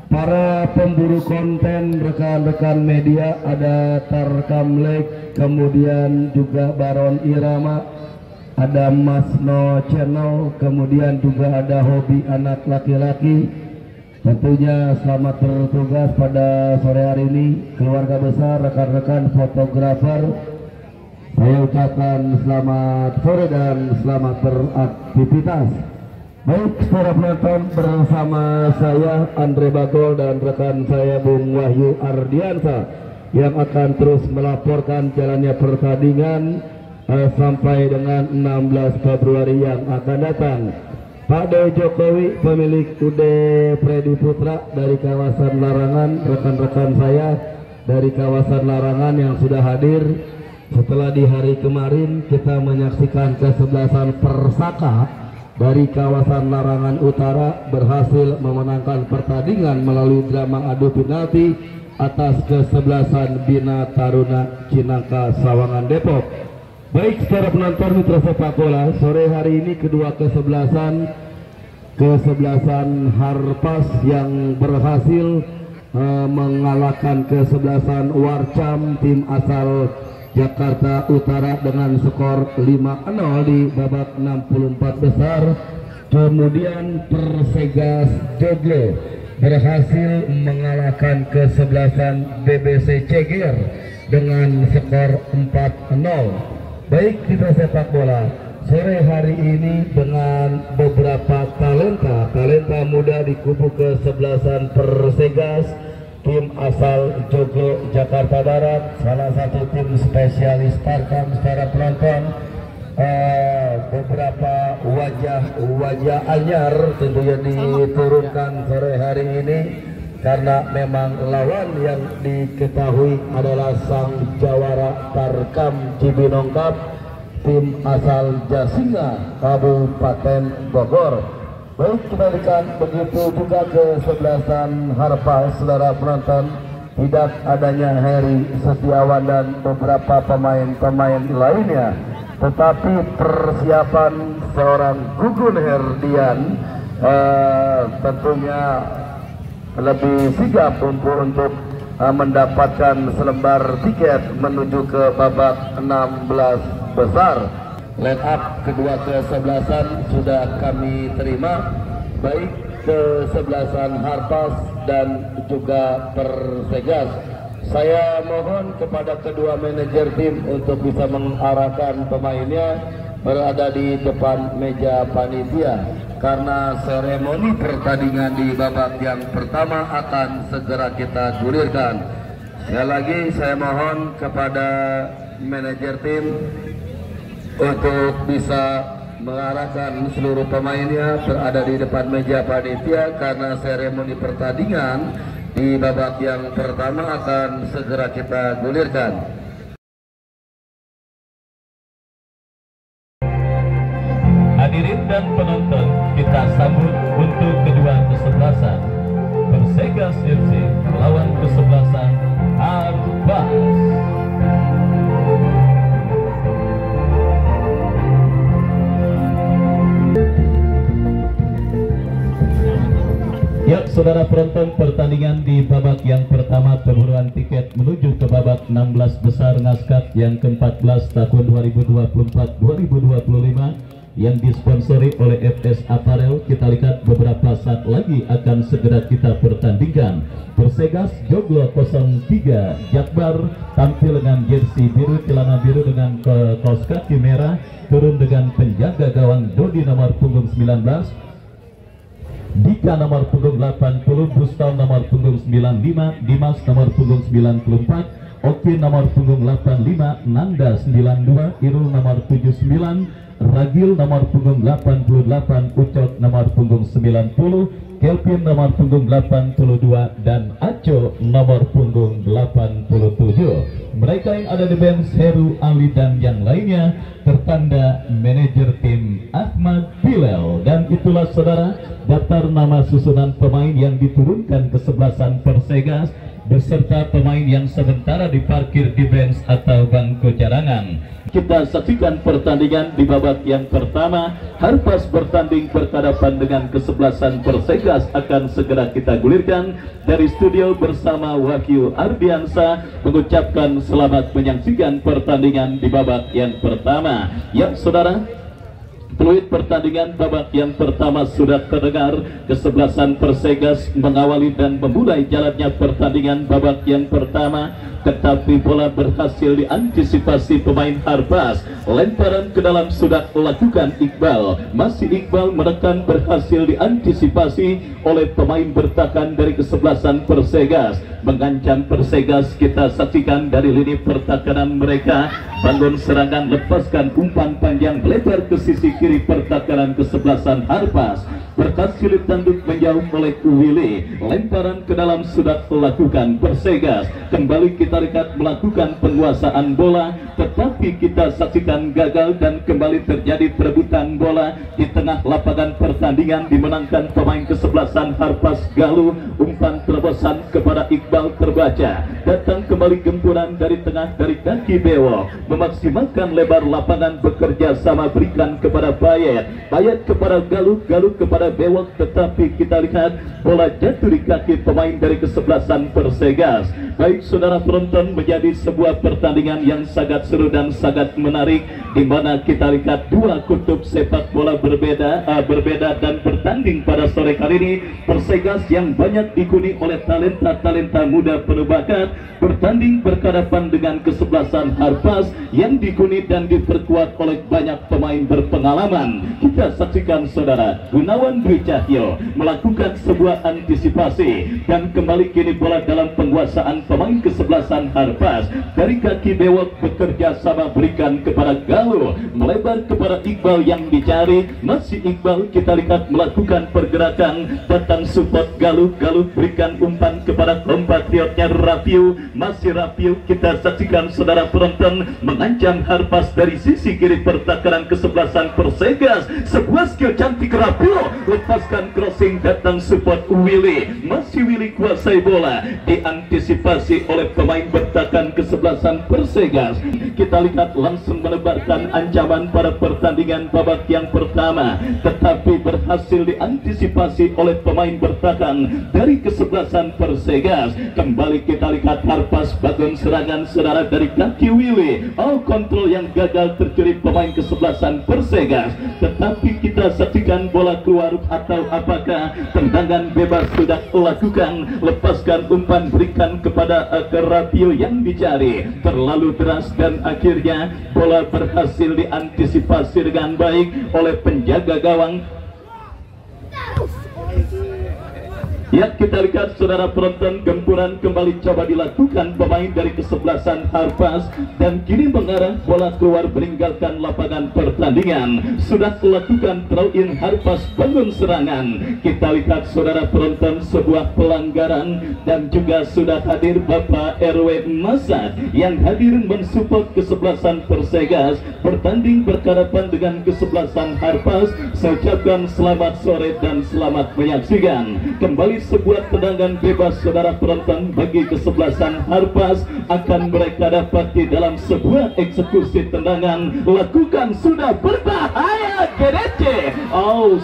para pemburu konten, rekan-rekan media, ada Tarkamlek, kemudian juga Baron Irama, ada Masno Channel, kemudian juga ada Hobi Anak Laki-Laki. Tentunya selamat bertugas pada sore hari ini keluarga besar, rekan-rekan fotografer. Saya ucapkan selamat sore dan selamat beraktivitas. Baik, para penonton, bersama saya Andre Bagol dan rekan saya Bung Wahyu Ardiansa yang akan terus melaporkan jalannya pertandingan sampai dengan 16 Februari yang akan datang. Pak De Jokowi, pemilik UD Freddy Putra dari kawasan Larangan, rekan-rekan saya dari kawasan Larangan yang sudah hadir. Setelah di hari kemarin kita menyaksikan kesebelasan Persaka dari kawasan Larangan Utara berhasil memenangkan pertandingan melalui drama adu penalti atas kesebelasan Bina Taruna Cinangka Sawangan Depok. Baik, secara penonton mitra sepak bola, sore hari ini kedua kesebelasan Harpas yang berhasil mengalahkan kesebelasan Warcam tim asal Jakarta Utara dengan skor 5-0 di babak 64 besar. Kemudian Persegas Joglo berhasil mengalahkan kesebelasan BBC Ceger dengan skor 4-0. Baik, kita sepak bola sore hari ini dengan beberapa talenta muda di kubu kesebelasan Persegas, tim asal Joglo Jakarta Barat, salah satu tim spesialis Tarkam. Secara penonton, beberapa wajah anyar tentunya diturunkan sore hari ini karena memang lawan yang diketahui adalah sang jawara Tarkam Cibinong Cup, tim asal Jasinga Kabupaten Bogor. Baik, kembalikan begitu juga kesebelasan Harpas, saudara penonton, tidak adanya Heri Setiawan dan beberapa pemain-pemain lainnya, tetapi persiapan seorang Gugun Herdian tentunya lebih sigap untuk mendapatkan selembar tiket menuju ke babak 16 besar. Line up kedua kesebelasan sudah kami terima, baik kesebelasan Harpas dan juga Persegas. Saya mohon kepada kedua manajer tim untuk bisa mengarahkan pemainnya berada di depan meja panitia, karena seremoni pertandingan di babak yang pertama akan segera kita gulirkan. Sekali lagi saya mohon kepada manajer tim untuk bisa mengarahkan seluruh pemainnya berada di depan meja panitia, karena seremoni pertandingan di babak yang pertama akan segera kita gulirkan. Hadirin dan penonton, kita sambut untuk kedua kesebelasan Persegas FC melawan kesebelasan Harpas. Ya, saudara penonton, pertandingan di babak yang pertama pemburuan tiket menuju ke babak 16 besar Ngaskat yang ke-14 tahun 2024-2025 yang disponsori oleh FS Apparel. Kita lihat beberapa saat lagi akan segera kita pertandingkan. Persegas Joglo 03 Jakbar tampil dengan jersey biru, celana biru dengan kaos kaki merah, turun dengan penjaga gawang Dodi nomor punggung 19, Dika nomor punggung 80, Bustau nomor punggung 95, Dimas nomor punggung 94, Oki nomor punggung 85, Nanda 92, Irul nomor 79, Ragil nomor punggung 88, Ucok nomor punggung 90, Kelvin nomor punggung 82, dan Aco nomor punggung 87. Mereka yang ada di bench, Heru, Ali, dan yang lainnya tertanda manajer tim Ahmad Bilal. Dan itulah saudara daftar nama susunan pemain yang diturunkan kesebelasan Persegas beserta pemain yang sementara diparkir di bench atau bangku cadangan. Kita saksikan pertandingan di babak yang pertama. Harpas bertanding berhadapan dengan kesebelasan Persegas akan segera kita gulirkan dari studio bersama Wahyu Ardiansa mengucapkan selamat menyaksikan pertandingan di babak yang pertama. Ya saudara, peluit pertandingan babak yang pertama sudah terdengar. Kesebelasan Persegas mengawali dan memulai jalannya pertandingan babak yang pertama, tetapi bola berhasil diantisipasi pemain Harpas. Lemparan ke dalam sudah lakukan Iqbal. Masih Iqbal menekan, berhasil diantisipasi oleh pemain bertahan dari kesebelasan Persegas. Mengancam Persegas, kita saksikan dari lini pertahanan mereka. Bangun serangan, lepaskan umpan panjang lebar ke sisi kiri pertahanan kesebelasan Harpas. Berhasil ditanduk menjauh oleh Willy. Lemparan ke dalam sudah dilakukan Persegas. Kembali kita lihat melakukan penguasaan bola, tetapi kita saksikan gagal dan kembali terjadi perebutan bola di tengah lapangan pertandingan dimenangkan pemain kesebelasan Harpas Galuh. Umpan terobosan kepada Iqbal terbaca. Datang kembali gempuran dari tengah dari kaki Bewo, memaksimalkan lebar lapangan, bekerja sama berikan kepada Bayet. Bayet kepada Galuh, Galuh kepada Bewok, tetapi kita lihat bola jatuh di kaki pemain dari kesebelasan Persegas. Baik saudara penonton, menjadi sebuah pertandingan yang sangat seru dan sangat menarik, di mana kita lihat dua kutub sepak bola berbeda dan bertanding pada sore kali ini. Persegas yang banyak dihuni oleh talenta-talenta muda penuh bakat bertanding berhadapan dengan kesebelasan Harpas yang dihuni dan diperkuat oleh banyak pemain berpengalaman. Kita saksikan saudara, Gunawan Dwi Cahyo melakukan sebuah antisipasi dan kembali kini bola dalam penguasaan pemain kesebelasan Harpas. Dari kaki Bewok bekerja sama berikan kepada Galuh, melebar kepada Iqbal yang dicari. Masih Iqbal kita lihat melakukan pergerakan, datang support Galuh. Galuh berikan umpan kepada kompatriotnya Rapiu. Masih Rapiu kita saksikan saudara penonton mengancam Harpas dari sisi kiri pertahanan kesebelasan Persegas. Sebuah skill cantik Rapiu, lepaskan crossing, datang support Willy. Masih Willy kuasai bola, diantisipasi oleh pemain bertahan kesebelasan Persegas. Kita lihat langsung menebarkan ancaman pada pertandingan babak yang pertama, tetapi berhasil diantisipasi oleh pemain bertahan dari kesebelasan Persegas. Kembali kita lihat Harpas bangun serangan saudara dari kaki Willy. Kontrol yang gagal tercuri pemain kesebelasan Persegas, tetapi kita saksikan bola keluar atau apakah tendangan bebas sudah dilakukan. Lepaskan umpan berikan kepada Rapio yang dicari, terlalu deras dan akhirnya bola berhasil diantisipasi dengan baik oleh penjaga gawang. Ya, kita lihat saudara penonton, gempuran kembali coba dilakukan pemain dari kesebelasan Harpas dan kini mengarah bola keluar meninggalkan lapangan pertandingan. Sudah dilakukan throw in Harpas bangun serangan. Kita lihat saudara penonton sebuah pelanggaran dan juga sudah hadir Bapak RW Masad yang hadir mensupport kesebelasan Persegas bertanding berhadapan dengan kesebelasan Harpas. Saya ucapkan selamat sore dan selamat menyaksikan. Kembali sebuah tendangan bebas saudara penonton bagi kesebelasan Harpas akan mereka dapati dalam sebuah eksekusi tendangan lakukan sudah berbahaya GDC.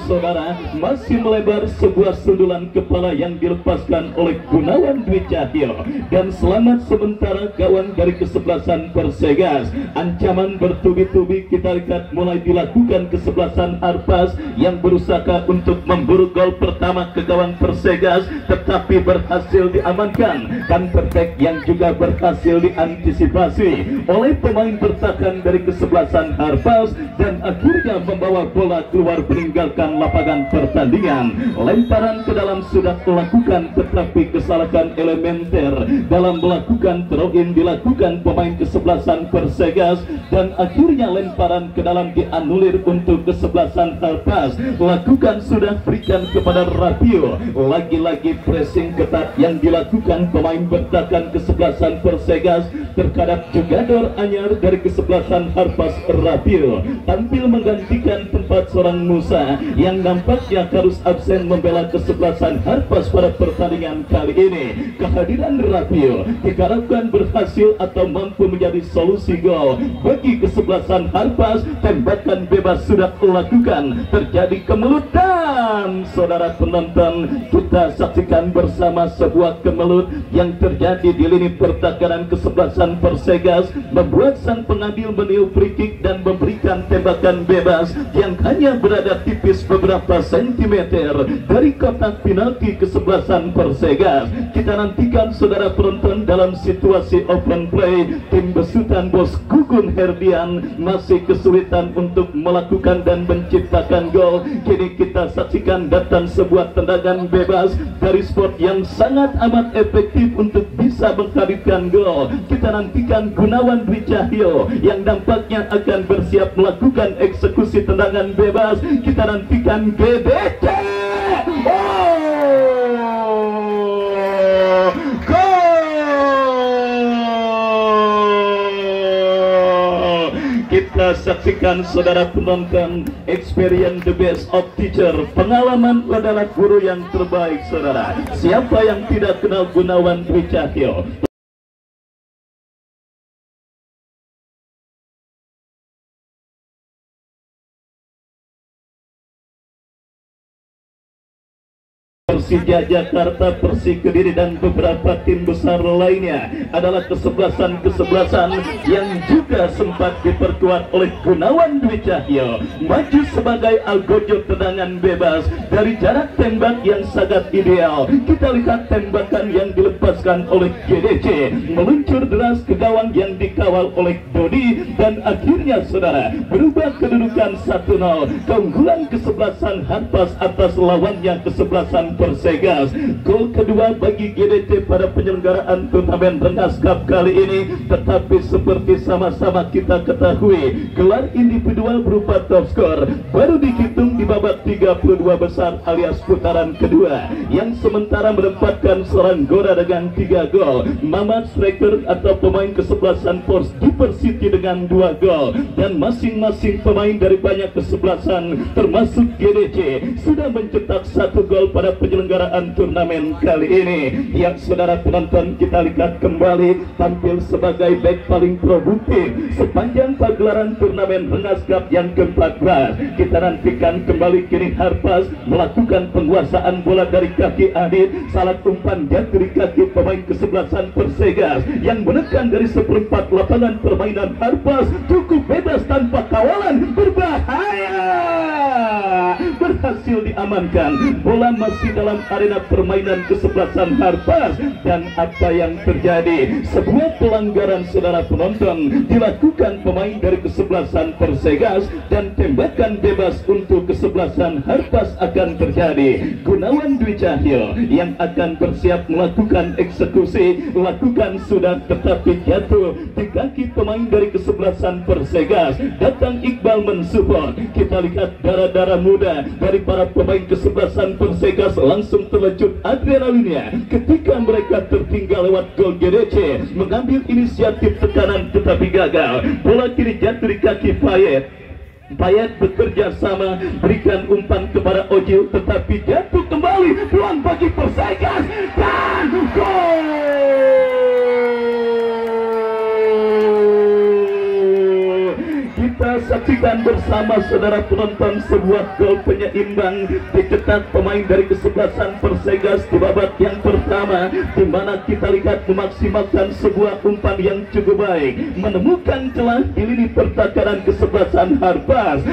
Saudara, masih melebar sebuah sundulan kepala yang dilepaskan oleh Gunawan Dwi Cahyo dan selamat sementara kawan dari kesebelasan Persegas. Ancaman bertubi-tubi kita lihat mulai dilakukan kesebelasan Harpas yang berusaha untuk memburu gol pertama ke gawang Persegas, tetapi berhasil diamankan. Counter attack yang juga berhasil diantisipasi oleh pemain bertahan dari kesebelasan Harpas dan akhirnya membawa bola keluar meninggalkan lapangan pertandingan. Lemparan ke dalam sudah dilakukan, tetapi kesalahan elementer dalam melakukan throw in dilakukan pemain kesebelasan Persegas dan akhirnya lemparan ke dalam dianulir untuk kesebelasan Harpas. Lakukan sudah berikan kepada Rapio. Lagi-lagi pressing ketat yang dilakukan pemain bertahan kesebelasan Persegas terhadap Jugador anyar dari kesebelasan Harpas Rapio tampil menggantikan tempat seorang musuh Musa yang nampaknya harus absen membela kesebelasan Harpas pada pertandingan kali ini. Kehadiran Rapio diharapkan berhasil atau mampu menjadi solusi gol bagi kesebelasan Harpas. Tembakan bebas sudah dilakukan, terjadi kemelut dan saudara penonton, kita saksikan bersama sebuah kemelut yang terjadi di lini pertahanan kesebelasan Persegas, membuat sang pengambil meniup free kick dan memberikan tembakan bebas yang hanya berada tipis beberapa sentimeter dari kotak penalti kesebelasan Persegas. Kita nantikan saudara penonton dalam situasi open play, tim besutan bos Gugun Herdian masih kesulitan untuk melakukan dan menciptakan gol. Kini kita saksikan datang sebuah tendangan bebas dari spot yang sangat amat efektif untuk bisa menghadirkan gol. Kita nantikan Gunawan Dwi Cahyo yang nampaknya akan bersiap melakukan eksekusi tendangan bebas. Kita nantikan GDC. Kita saksikan saudara penonton, experience the best of teacher, pengalaman adalah guru yang terbaik saudara. Siapa yang tidak kenal Gunawan Dwi Cahyo? Persija Jakarta, Persik Kediri dan beberapa tim besar lainnya adalah kesebelasan yang juga sempat diperkuat oleh Gunawan Dwi Cahyo, maju sebagai algojo tendangan bebas dari jarak tembak yang sangat ideal. Kita lihat tembakan yang dilepaskan oleh GDC meluncur deras ke gawang yang dikawal oleh Dodi dan akhirnya saudara berubah kedudukan 1-0. Keunggulan kesebelasan Harpas atas lawannya kesebelasan Persegas. Gol kedua bagi GDC pada penyelenggaraan turnamen Rengas Cup kali ini. Tetapi seperti sama-sama kita ketahui, gelar individual berupa top skor baru dihitung di babak 32 besar alias putaran kedua, yang sementara menempatkan seorang Gora dengan 3 gol, Mamat striker atau pemain kesebelasan Force Diversity dengan 2 gol, dan masing-masing pemain dari banyak kesebelasan termasuk GDC sudah mencetak 1 gol pada penyelenggaraan turnamen kali ini. Yang saudara penonton, kita lihat kembali tampil sebagai back paling produktif sepanjang pagelaran turnamen Rengas Cup yang ke-14. Kita nantikan kembali kini Harpas melakukan penguasaan bola dari kaki Adit, salah umpan jatuh di kaki pemain kesebelasan Persegas yang menekan dari seperempat lapangan permainan. Harpas cukup bebas tanpa kawalan, berbahaya, berhasil diamankan. Bola masih dalam arena permainan kesebelasan Harpas, dan apa yang terjadi? Sebuah pelanggaran saudara penonton dilakukan pemain dari kesebelasan Persegas dan tembakan bebas untuk kesebelasan Harpas akan terjadi. Gunawan Dwi Cahyo yang akan bersiap melakukan eksekusi, lakukan sudah tetapi jatuh di kaki pemain dari kesebelasan Persegas. Datang Iqbal mensupport. Kita lihat darah-darah muda dari para pemain kesebelasan Persegas langsung terlecut adrenalinnya ketika mereka tertinggal lewat gol. GDC mengambil inisiatif tekanan tetapi gagal. Bola kiri jatuh di kaki Payet. Payet bekerja sama, berikan umpan kepada Ojil tetapi jatuh kembali. Peluang bagi Persegas dan gol. Kita saksikan bersama saudara penonton sebuah gol penyeimbang dicetak pemain dari kesebelasan Persegas di babak yang pertama, di mana kita lihat memaksimalkan sebuah umpan yang cukup baik, menemukan celah di lini pertahanan kesebelasan Harpas.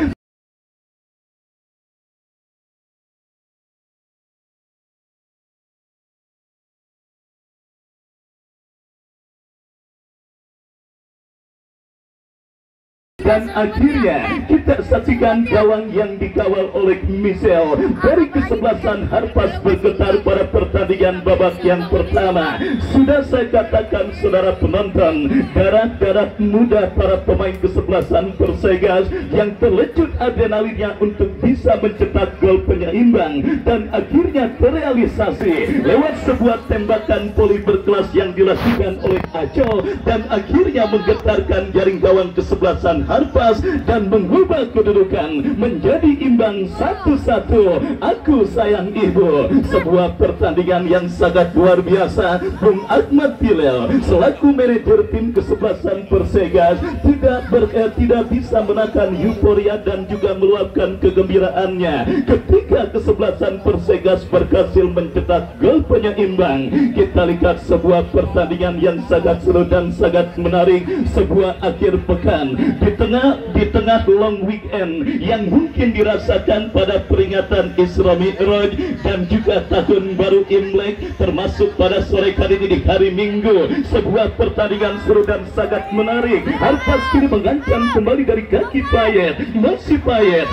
Dan akhirnya kita saksikan gawang yang dikawal oleh Michel dari kesebelasan Harpas bergetar pada pertandingan babak yang pertama. Sudah saya katakan saudara penonton, darah-darah muda para pemain kesebelasan Persegas yang terlecut adrenalinnya untuk bisa mencetak gol penyeimbang, dan akhirnya terrealisasi lewat sebuah tembakan voli berkelas yang dilakukan oleh Aco, dan akhirnya menggetarkan jaring gawang kesebelasan Harpas. Harpas dan mengubah kedudukan menjadi imbang 1-1. Aku sayang ibu, sebuah pertandingan yang sangat luar biasa. Bung Ahmad Bilal selaku manajer tim kesebelasan Persegas tidak bisa menahan euforia dan juga meluapkan kegembiraannya ketika kesebelasan Persegas berhasil mencetak gol penyeimbang. Kita lihat sebuah pertandingan yang sangat seru dan sangat menarik, sebuah akhir pekan di tengah long weekend yang mungkin dirasakan pada peringatan Isra Mi'raj dan juga tahun baru Imlek, termasuk pada sore kali ini di hari Minggu. Sebuah pertandingan seru dan sangat menarik. Harpas kini mengancam kembali dari kaki Payet, masih Payet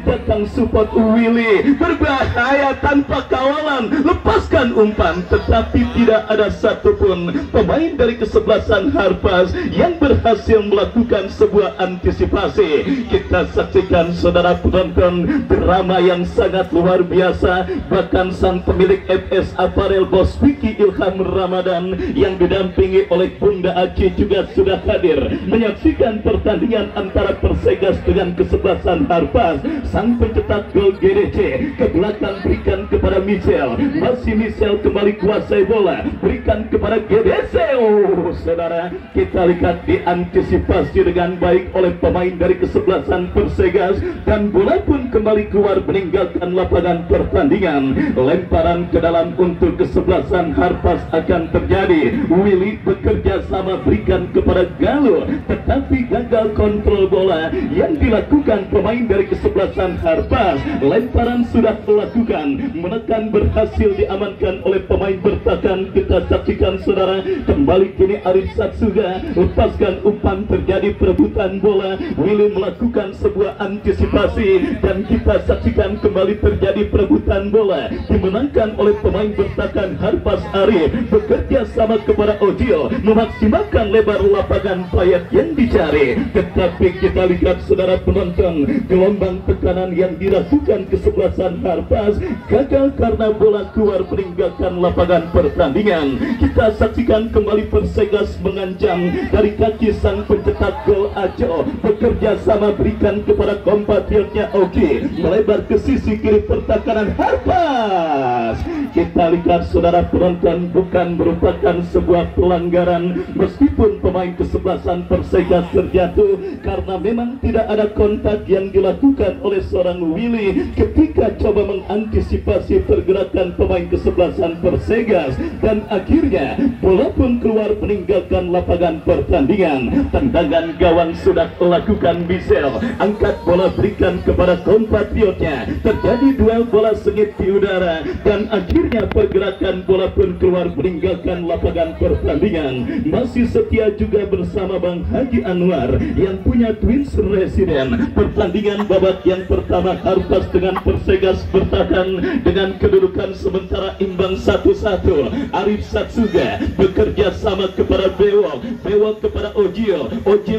datang support Willy, berbahaya tanpa kawalan, lepaskan umpan, tetapi tidak ada satupun pemain dari kesebelasan Harpas yang berhasil melakukan sebuah antisipasi. Kita saksikan saudara penonton drama yang sangat luar biasa. Bahkan sang pemilik FS Aparel Bos Vicky Ilham Ramadan yang didampingi oleh Bunda Aci juga sudah hadir menyaksikan pertandingan antara Persegas dengan kesebelasan Harpas. Sang pencetak gol GDC ke belakang berikan kepada Michel, masih Michel kembali kuasai bola, berikan kepada GDC. Oh saudara, kita lihat diantisipasi dengan baik oleh pemain dari kesebelasan Persegas dan bola pun kembali keluar meninggalkan lapangan pertandingan. Lemparan ke dalam untuk kesebelasan Harpas akan terjadi. Willy bekerja sama berikan kepada Galo, tetapi gagal kontrol bola yang dilakukan pemain dari kesebelasan Harpas. Lemparan sudah dilakukan, menekan berhasil diamankan oleh pemain bertahan. Kita saksikan saudara, kembali kini Arif Satsuga lepaskan umpan, terjadi perebutan bola. Willy melakukan sebuah antisipasi dan kita saksikan kembali terjadi perebutan bola, dimenangkan oleh pemain bertahan Harpas. Arif bekerja sama kepada Ojil, memaksimalkan lebar lapangan Payet yang dicari, tetapi kita lihat saudara penonton, gelombang tekanan yang dilakukan kesebelasan Harpas gagal karena bola keluar meninggalkan lapangan pertandingan. Kita saksikan kembali Persegas mengancam dari kaki sang pencetak gol Ajo, bekerja sama berikan kepada kompatriotnya Oki, melebar ke sisi kiri pertahanan Harpas. Kita lihat saudara penonton, bukan merupakan sebuah pelanggaran meskipun pemain kesebelasan Persegas terjatuh karena memang tidak ada kontak yang dilakukan oleh seorang Willy ketika coba mengantisipasi pergerakan pemain kesebelasan Persegas, dan akhirnya bola pun keluar meninggalkan lapangan pertandingan. Tendangan gawang sudah dilakukan Michel, angkat bola berikan kepada kompatriotnya, terjadi duel bola sengit di udara dan akhirnya pergerakan bola pun keluar meninggalkan lapangan pertandingan. Masih setia juga bersama Bang Haji Anwar yang punya Twins Resident. Pertandingan babak yang pertama Harpas dengan Persegas bertahan dengan kedudukan sementara imbang 1-1. Arif Satsuga bekerja sama kepada Bewok kepada Ojil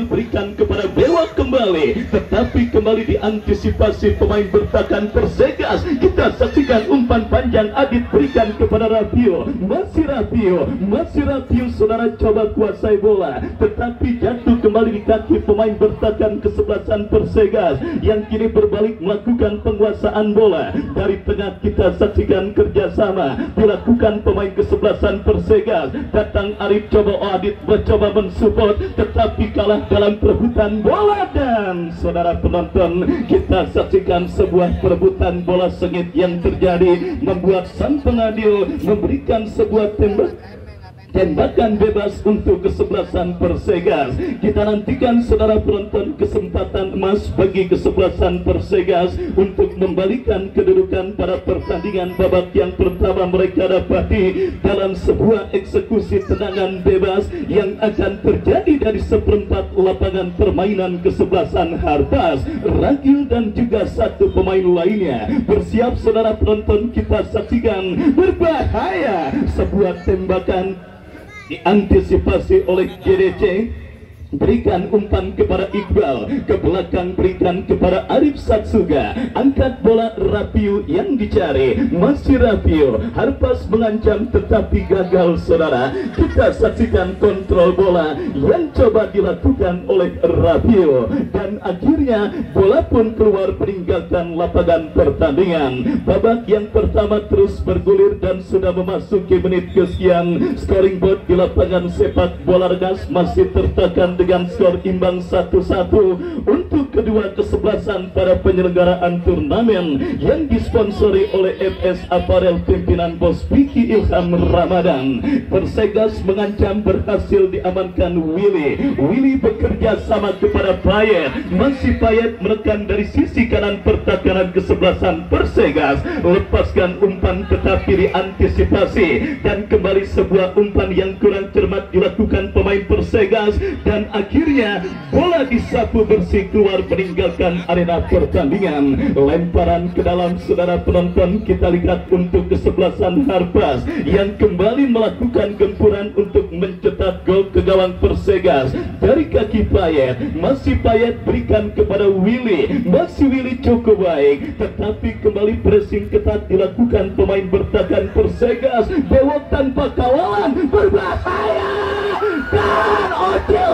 berikan kepada Bewok kembali, tetapi kembali diantisipasi pemain bertahan Persegas. Kita saksikan umpan panjang Adit berikan kepada Rapio, masih Rapio saudara coba kuasai bola, tetapi jatuh kembali di kaki pemain bertahan kesebelasan Persegas yang kini berbalik melakukan penguasaan bola. Dari tengah kita saksikan kerjasama dilakukan pemain kesebelasan Persegas, datang Arif coba Adit mencoba mensupport tetapi kalah dalam perebutan bola. Dan saudara penonton, kita saksikan sebuah perebutan bola sengit yang terjadi membuat sang pengadil memberikan sebuah tembakan bebas untuk kesebelasan Persegas. Kita nantikan saudara penonton kesempatan emas bagi kesebelasan Persegas untuk membalikan kedudukan pada pertandingan babak yang pertama mereka dapati dalam sebuah eksekusi tendangan bebas yang akan terjadi dari seperempat lapangan permainan kesebelasan Harpas. Ragil dan juga satu pemain lainnya bersiap saudara penonton, kita saksikan berbahaya, sebuah tembakan diantisipasi oleh GDC berikan umpan kepada Iqbal, ke belakang berikan kepada Arif Satsuga, angkat bola Rapiu yang dicari, masih Rapiu, Harpas mengancam tetapi gagal saudara. Kita saksikan kontrol bola yang coba dilakukan oleh Rapiu, dan akhirnya bola pun keluar meninggalkan lapangan pertandingan. Babak yang pertama terus bergulir dan sudah memasuki menit kesekian. Scoring board di lapangan sepak bola Rengas masih tertekan dengan skor imbang 1-1 untuk kedua kesebelasan pada penyelenggaraan turnamen yang disponsori oleh FS Apparel pimpinan Bos Vicky Ilham Ramadan. Persegas mengancam berhasil diamankan Willy. Willy bekerja sama kepada Payet, masih Payet menekan dari sisi kanan pertahanan kesebelasan Persegas, lepaskan umpan tetapi diantisipasi dan kembali sebuah umpan yang kurang cermat dilakukan pemain Persegas, dan akhirnya bola disapu bersih keluar meninggalkan arena pertandingan. Lemparan ke dalam saudara penonton, kita lihat untuk kesebelasan Harpas yang kembali melakukan gempuran untuk mencetak gol ke gawang Persegas dari kaki Payet. Masih Payet berikan kepada Willy, masih Willy cukup baik tetapi kembali pressing ketat dilakukan pemain bertahan Persegas. Bewok tanpa kawalan berbahaya dan Ocil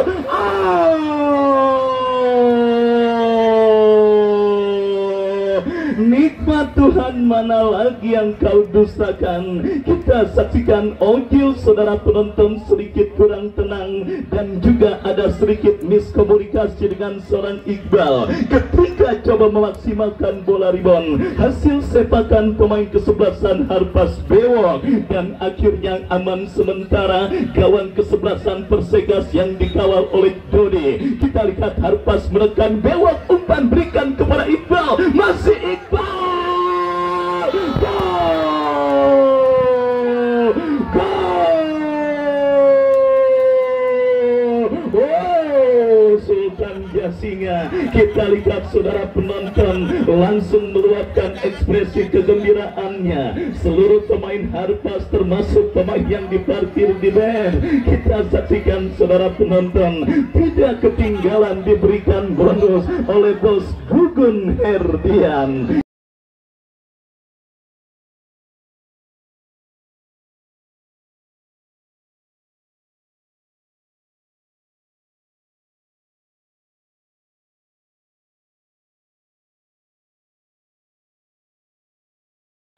nikmat Tuhan, mana lagi yang kau dustakan. Kita saksikan Ocil saudara penonton sedikit kurang tenang dan juga ada sedikit miskomunikasi dengan seorang Iqbal ketika coba memaksimalkan bola rebound. Hasil sepakan pemain kesebelasan Harpas bewok dan akhirnya aman sementara gawang kesebelasan Persegas yang dikawal oleh Dodi. Kita lihat Harpas menekan bewok, umpan berikan kepada Iqbal, masih Iqbal. Sultan Jasinga. Kita lihat saudara penonton langsung meluapkan ekspresi kegembiraannya. Seluruh pemain Harpas termasuk pemain yang diparkir di band. Kita saksikan saudara penonton, tidak ketinggalan diberikan bonus oleh Bos Gugun Herdian.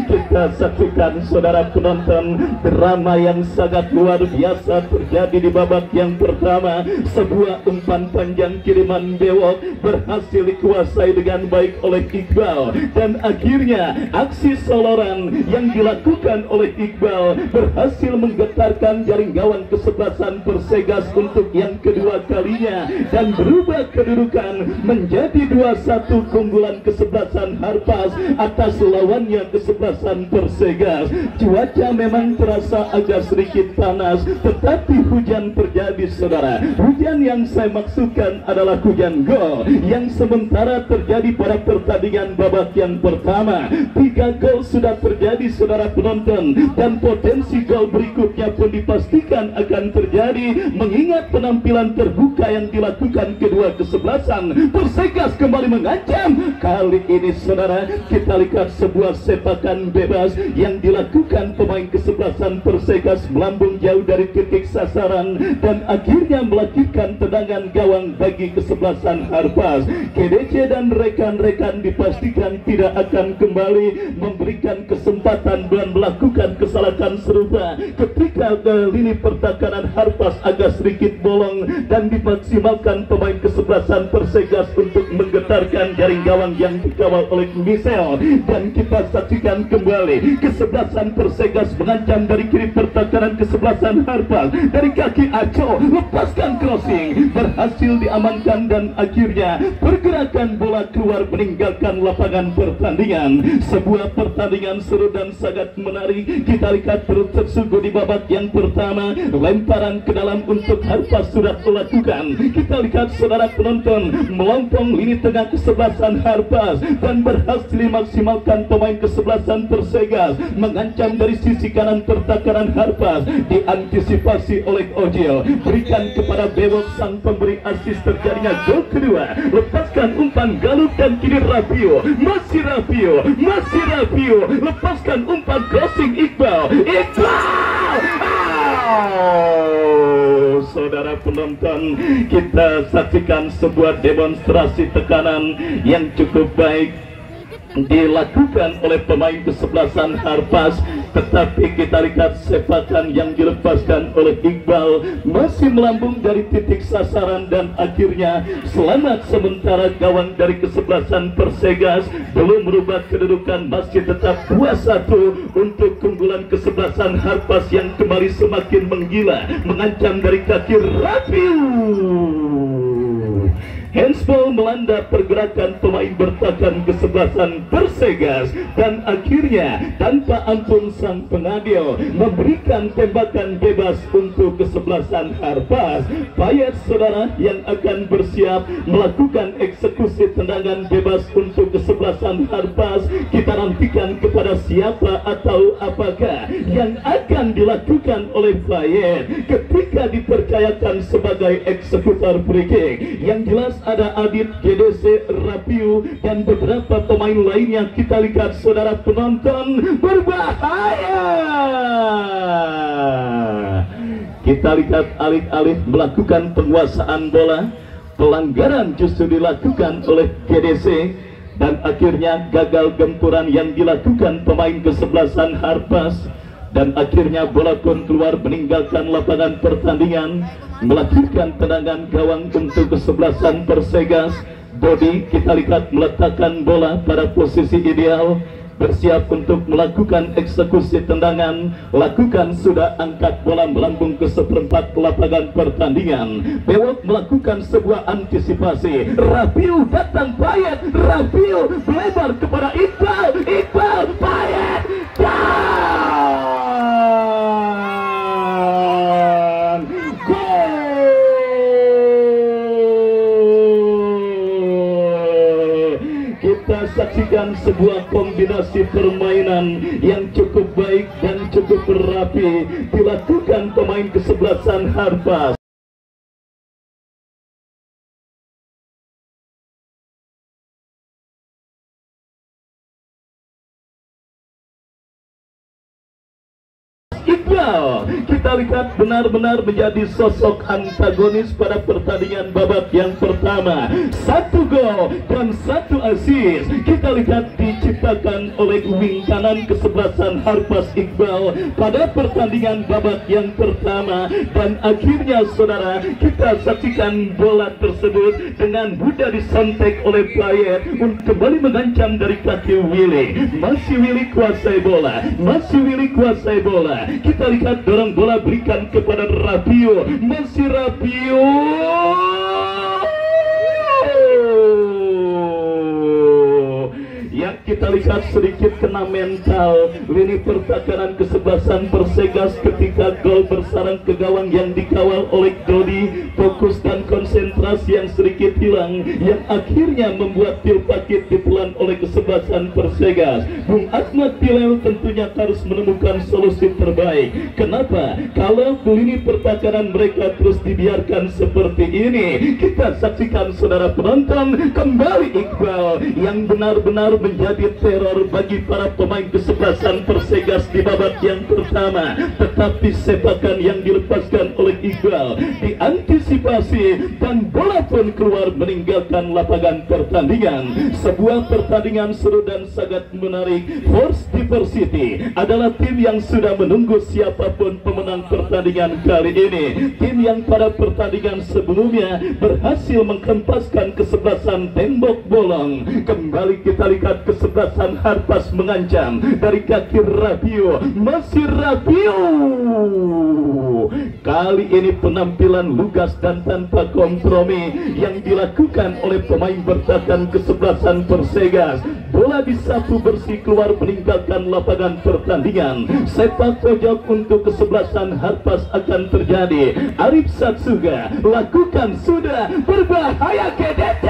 Kita saksikan saudara penonton drama yang sangat luar biasa terjadi di babak yang pertama. Sebuah umpan panjang kiriman bewok berhasil dikuasai dengan baik oleh Iqbal, dan akhirnya aksi soloran yang dilakukan oleh Iqbal berhasil menggetarkan jaring gawang kesebelasan Persegas untuk yang kedua kalinya dan berubah kedudukan menjadi 2-1 keunggulan kesebelasan Harpas atas lawannya kesebelasan Persegas. Cuaca memang terasa agak sedikit panas tetapi hujan terjadi saudara. Hujan yang saya maksudkan adalah hujan gol yang sementara terjadi pada pertandingan babak yang pertama. 3 gol sudah terjadi saudara penonton dan potensi gol berikutnya pun dipastikan akan terjadi mengingat penampilan terbuka yang dilakukan kedua kesebelasan. Persegas kembali mengancam. Kali ini saudara kita lihat sebuah sepakan bebas yang dilakukan pemain kesebelasan Persegas melambung jauh dari titik sasaran dan akhirnya melakukan tendangan gawang bagi kesebelasan Harpas. KDC dan rekan-rekan dipastikan tidak akan kembali memberikan kesempatan dan melakukan kesalahan serupa ketika lini pertahanan Harpas agak sedikit bolong dan dimaksimalkan pemain kesebelasan Persegas untuk menggetarkan jaring gawang yang dikawal oleh Michel. Dan kita saksikan kembali kesebelasan Persegas mengancam dari kiri pertahanan kesebelasan Harpas. Dari kaki Aco lepaskan crossing berhasil diamankan dan akhirnya pergerakan bola keluar meninggalkan lapangan pertandingan. Sebuah pertandingan seru dan sangat menarik. Kita lihat tersungguh di babak yang pertama lemparan ke dalam untuk Harpas sudah dilakukan. Kita lihat saudara penonton melompong lini tengah kesebelasan Harpas dan berhasil dimaksimalkan pemain kesebelasan kesebelasan Persegas, mengancam dari sisi kanan pertahanan Harpas, diantisipasi oleh Ojil, berikan kepada Bewok sang pemberi asis terjadinya gol kedua, lepaskan umpan Galuh dan kini Rapio, masih Rapio, lepaskan umpan crossing Iqbal. Saudara penonton, kita saksikan sebuah demonstrasi tekanan yang cukup baik dilakukan oleh pemain kesebelasan Harpas, tetapi kita lihat sepakan yang dilepaskan oleh Iqbal masih melambung dari titik sasaran dan akhirnya selamat sementara gawang dari kesebelasan Persegas belum merubah kedudukan, masih tetap 2-1 untuk keunggulan kesebelasan Harpas yang kembali semakin menggila, mengancam dari kaki Rafiu. Handsball melanda pergerakan pemain bertahan kesebelasan Persegas dan akhirnya tanpa ampun sang pengadil memberikan tembakan bebas untuk kesebelasan Harpas. Payet saudara yang akan bersiap melakukan eksekusi tendangan bebas untuk kesebelasan Harpas. Kita nantikan kepada siapa atau apakah yang akan dilakukan oleh Payet ketika dipercayakan sebagai eksekutor free kick. Yang jelas ada Adit, GDC, Rapiu dan beberapa pemain lainnya. Kita lihat saudara penonton, berbahaya. Kita lihat alih-alih melakukan penguasaan bola, pelanggaran justru dilakukan oleh GDC dan akhirnya gagal gempuran yang dilakukan pemain kesebelasan Harpas. Dan akhirnya bola pun keluar meninggalkan lapangan pertandingan, melakukan tendangan gawang untuk kesebelasan Persegas. Dodi kita lihat meletakkan bola pada posisi ideal, bersiap untuk melakukan eksekusi tendangan, lakukan sudah angkat bola melambung ke seperempat lapangan pertandingan. Bewok melakukan sebuah antisipasi, Rafiu datang Payet, Rafiu melebar kepada Iqbal, Payet dan gol. Kita saksikan sebuah kombinasi permainan yang cukup baik dan cukup rapi dilakukan pemain kesebelasan Harpas. Iqbal kita lihat benar-benar menjadi sosok antagonis pada pertandingan babak yang pertama. 1 gol dan 1 assist kita lihat diciptakan oleh wing kanan kesebelasan Harpas Iqbal pada pertandingan babak yang pertama. Dan akhirnya saudara, kita saksikan bola tersebut dengan mudah disontek oleh Payet untuk kembali mengancam dari kaki Willy. Masih Willy kuasai bola, kita lihat dorong bola berikan kepada Rapio, masih Rapio. Yang kita lihat sedikit kena mental lini pertahanan kesebelasan Persegas ketika gol bersarang ke gawang yang dikawal oleh Dodi. Fokus dan konsentrasi yang sedikit hilang, yang akhirnya membuat Pilpakit ditelan oleh kesebelasan Persegas. Bung Ahmad Pilel tentunya harus menemukan solusi terbaik. Kenapa? Kalau lini pertahanan mereka terus dibiarkan seperti ini, kita saksikan saudara penonton, kembali Iqbal yang benar-benar menjadi teror bagi para pemain kesebelasan Persegas di babak yang pertama. Tetapi sepakan yang dilepaskan oleh Iqbal diantisipasi dan bola pun keluar meninggalkan lapangan pertandingan. Sebuah pertandingan seru dan sangat menarik. Force Diversity adalah tim yang sudah menunggu siapapun pemenang pertandingan kali ini. Tim yang pada pertandingan sebelumnya berhasil menghempaskan kesebelasan tembok bolong. Kembali kita lihat kesebelasan Harpas mengancam dari kaki Rapio, masih Rapio. Kali ini penampilan lugas dan tanpa kompromi yang dilakukan oleh pemain bertahan kesebelasan Persegas. Bola disapu bersih keluar meninggalkan lapangan pertandingan. Sepak pojok untuk kesebelasan Harpas akan terjadi. Arif Satsuga lakukan sudah, berbahaya GDT.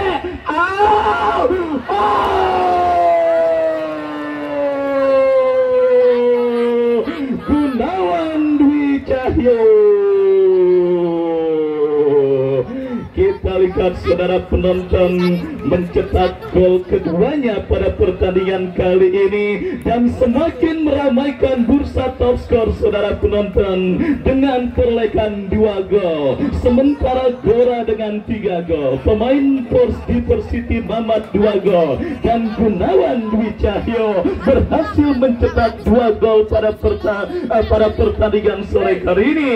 lihat saudara penonton mencetak gol keduanya pada pertandingan kali ini dan semakin meramaikan bursa top skor saudara penonton dengan perolehan 2 gol, sementara Gora dengan 3 gol, pemain Persiti Mamat 2 gol, dan Gunawan Dwi Cahyo berhasil mencetak 2 gol pada pertandingan sore hari ini.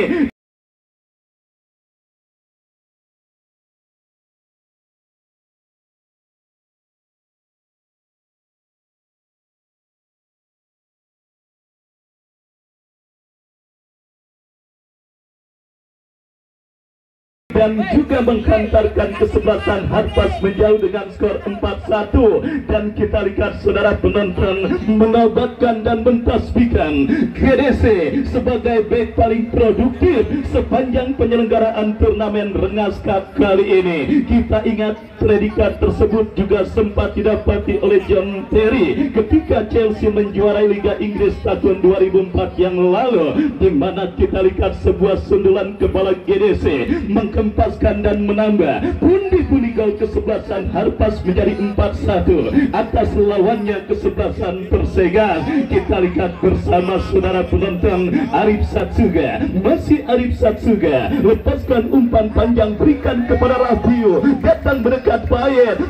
Dan juga menghantarkan kesebelasan Harpas menjauh dengan skor 4-1. Dan kita lihat saudara penonton menobatkan dan mentasbihkan GDC sebagai bek paling produktif sepanjang penyelenggaraan turnamen Rengas Cup kali ini. Kita ingat predikat tersebut juga sempat didapati oleh John Terry ketika Chelsea menjuarai Liga Inggris tahun 2004 yang lalu, di mana kita lihat sebuah sundulan kepala GDC mengempaskan dan menambah pundi-pundi gol kesebelasan Harpas menjadi 4-1 atas lawannya kesebelasan Persegas. Kita lihat bersama saudara penonton, Arif Satsuga, masih Arif Satsuga, lepaskan umpan panjang, berikan kepada Rapio, datang berdekat Payet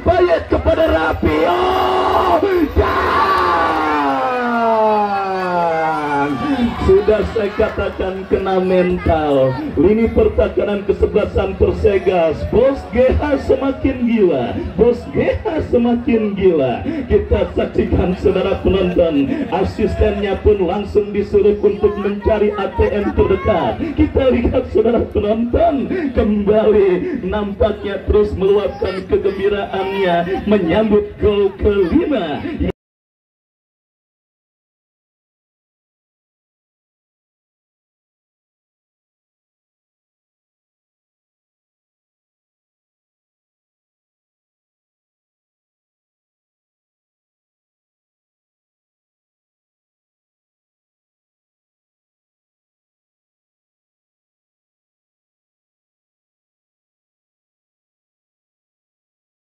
kepada Rapio, sudah saya katakan kena mental. Lini pertahanan kesebelasan Persegas, Bos GH semakin gila, Bos GH semakin gila. Kita saksikan saudara penonton, asistennya pun langsung disuruh untuk mencari ATM terdekat. Kita lihat saudara penonton, kembali nampaknya terus meluapkan kegembiraannya menyambut gol kelima.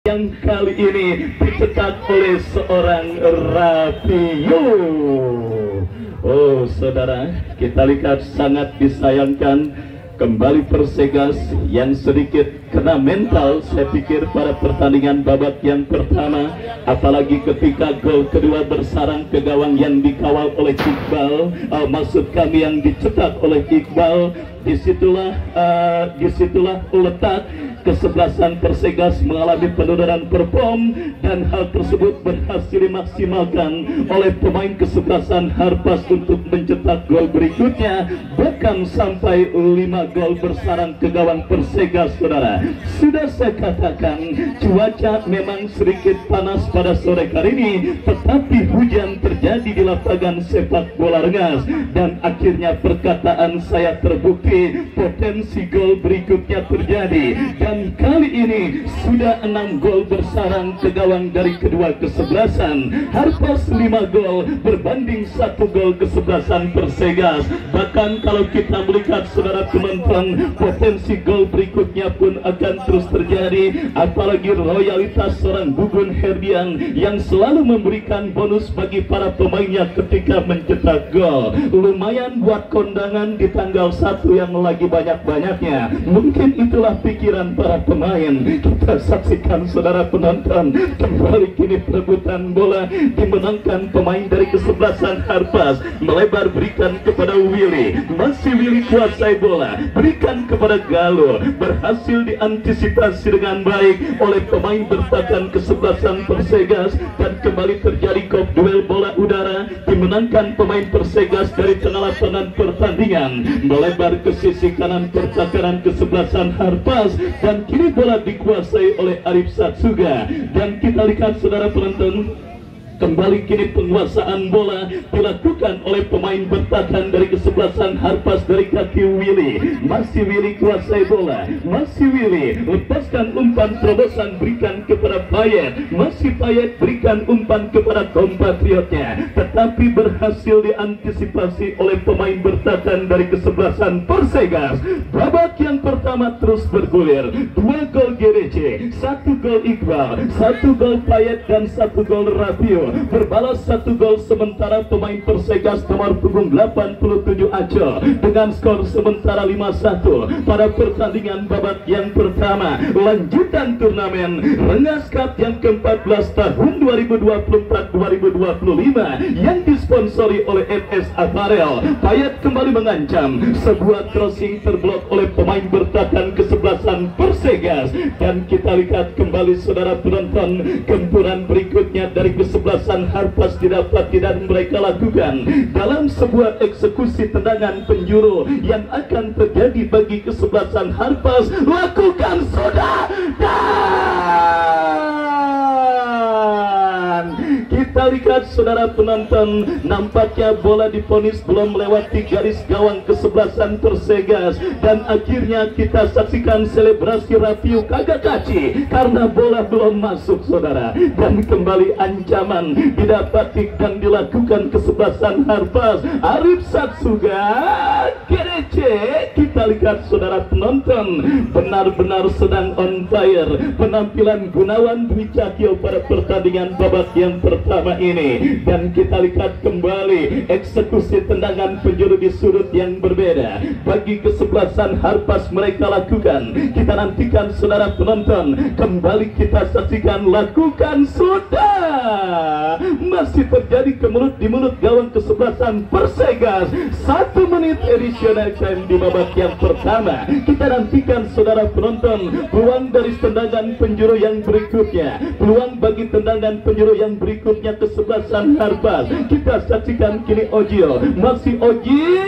Yang kali ini dicetak oleh seorang Rapio. Oh saudara, kita lihat sangat disayangkan kembali Persegas yang sedikit kena mental, saya pikir pada pertandingan babak yang pertama, apalagi ketika gol kedua bersarang ke gawang yang dikawal oleh Iqbal, maksud kami yang dicetak oleh Iqbal. Disitulah letak kesebelasan Persegas mengalami penurunan perform, dan hal tersebut berhasil dimaksimalkan oleh pemain kesebelasan Harpas untuk mencetak gol berikutnya, bahkan sampai 5 gol bersarang ke gawang Persegas. Saudara, sudah saya katakan cuaca memang sedikit panas pada sore hari ini, tetapi hujan terjadi di lapangan sepak bola Rengas, dan akhirnya perkataan saya terbukti, potensi gol berikutnya terjadi. Dan kali ini sudah 6 gol bersarang ke gawang dari kedua kesebelasan. Harpas 5 gol berbanding 1 gol kesebelasan Persegas. Bahkan kalau kita melihat saudara penonton, potensi gol berikutnya pun akan terus terjadi, apalagi loyalitas seorang Gugun Herdian yang selalu memberikan bonus bagi para pemainnya ketika mencetak gol. Lumayan buat kondangan di tanggal 1 yang lagi banyak-banyaknya. Mungkin itulah pikiran para pemain. Kita saksikan saudara penonton, kembali kini perebutan bola dimenangkan pemain dari kesebelasan Harpas, melebar berikan kepada Willy, masih Willy kuasai bola, berikan kepada Galo, berhasil diantisipasi dengan baik oleh pemain bertahan kesebelasan Persegas, dan kembali terjadi gol duel bola udara dimenangkan pemain Persegas dari tengah lapangan pertandingan, melebar ke sisi kanan pertahanan kesebelasan Harpas, dan kini bola dikuasai oleh Arif Satsuga. Dan kita lihat saudara penonton, Kembali kini penguasaan bola dilakukan oleh pemain bertahan dari kesebelasan Harpas dari kaki Willy. Masih Willy kuasai bola, masih Willy lepaskan umpan terobosan berikan kepada Payet, masih Payet berikan umpan kepada kompatriotnya, tetapi berhasil diantisipasi oleh pemain bertahan dari kesebelasan Persegas. Babak yang pertama terus bergulir, 2 gol GDC, 1 gol Iqbal, 1 gol Payet dan 1 gol Rabiu. Berbalas 1 gol sementara pemain Persegas nomor punggung 87 Aceh dengan skor sementara 5-1 pada pertandingan babak yang pertama lanjutan turnamen Rengas Cup yang ke-14 tahun 2024-2025 yang disponsori oleh MS Apparel. Payet kembali mengancam, sebuah crossing terblok oleh pemain bertahan kesebelasan Persegas, dan kita lihat kembali saudara penonton, gempuran berikutnya dari kesebelasan Harpas didapati dan mereka lakukan dalam sebuah eksekusi tendangan penjuru yang akan terjadi bagi kesebelasan Harpas. Lakukan sudah, dan kita lihat saudara penonton, nampaknya bola diponis belum melewati garis gawang kesebelasan Persegas, dan akhirnya kita saksikan selebrasi Rafiu kagak kaci karena bola belum masuk saudara, dan kembali ancaman didapati dan dilakukan kesebelasan Harpas. Arif Satsuga GDC, kita lihat saudara penonton, benar-benar sedang on fire penampilan Gunawan Dwi Cahyo pada pertandingan babak yang pertama ini, dan kita lihat kembali eksekusi tendangan penjuru di sudut yang berbeda bagi kesebelasan Harpas mereka lakukan. Kita nantikan saudara penonton, kembali kita saksikan, lakukan sudah, masih terjadi ke mulut di mulut gawang kesebelasan Persegas. 1 menit additional time di babak yang pertama. Kita nantikan saudara penonton, peluang dari tendangan penjuru yang berikutnya, peluang bagi tendangan penjuru yang berikutnya kesebelasan Harpas. Kita saksikan kini Ojil, masih Ojil,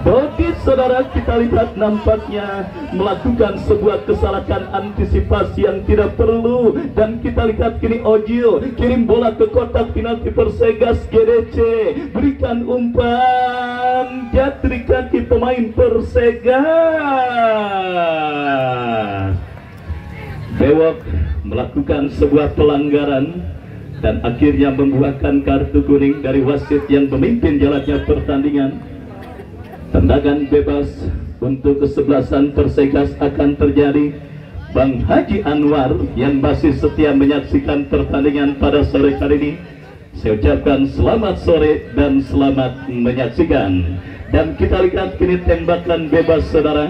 Bodi saudara, kita lihat nampaknya melakukan sebuah kesalahan antisipasi yang tidak perlu, dan kita lihat kini Ojil kirim bola ke kotak penalti Persegas GDC, berikan umpan jatuh kaki pemain Persegas. Bewok melakukan sebuah pelanggaran dan akhirnya membuahkan kartu kuning dari wasit yang memimpin jalannya pertandingan. Tendangan bebas untuk kesebelasan Persegas akan terjadi. Bang Haji Anwar yang masih setia menyaksikan pertandingan pada sore hari ini, saya ucapkan selamat sore dan selamat menyaksikan. Dan kita lihat kini tembakan bebas saudara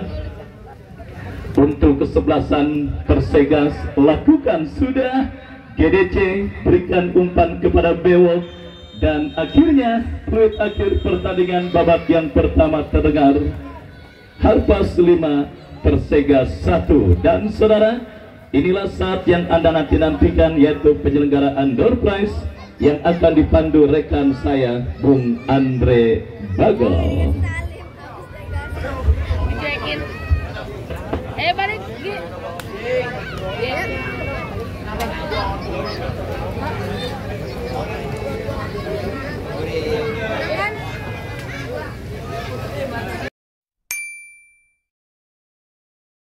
untuk kesebelasan Persegas, lakukan sudah GDC, berikan umpan kepada Bewok, dan akhirnya fluid akhir pertandingan babak yang pertama terdengar. Harpas 5, Persegas 1. Dan saudara, inilah saat yang Anda nantikan, yaitu penyelenggaraan door prize yang akan dipandu rekan saya Bung Andre Bagel. Balik.